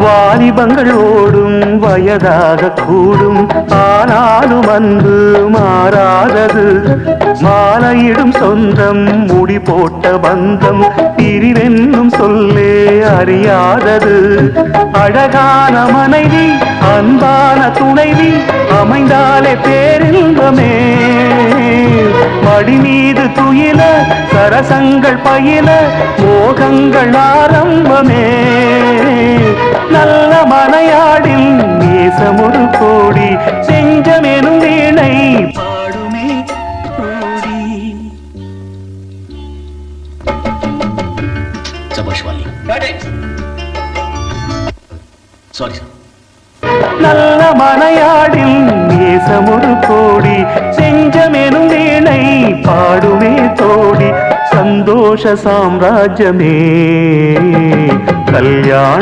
வாலிபங்கள் ஓடும் வயதாக கூடும், ஆனாலும் அன்பு மாறாதது. மாலையிடும் சொந்தம் முடி போட்ட பந்தம், பிரிவென்னும் சொல்லே அறியாதது. அழகான மனைவி அன்பான துணைவி அமைந்தாலே பேரின்பமே. மடி மீது துயில சரசங்கள் பயில மோகங்கள் ஆரம்பமே. நல்ல மனையாடில் நேசமொரு கோடி, செஞ்சமெனும் வீணை பாடுமே கோடி. நல்ல மனையாடில் நேசமொரு கோடி, செஞ்சமெனும் வீணை பாடுமே தோடி. சந்தோஷ சாம்ராஜ்யமே கல்யாண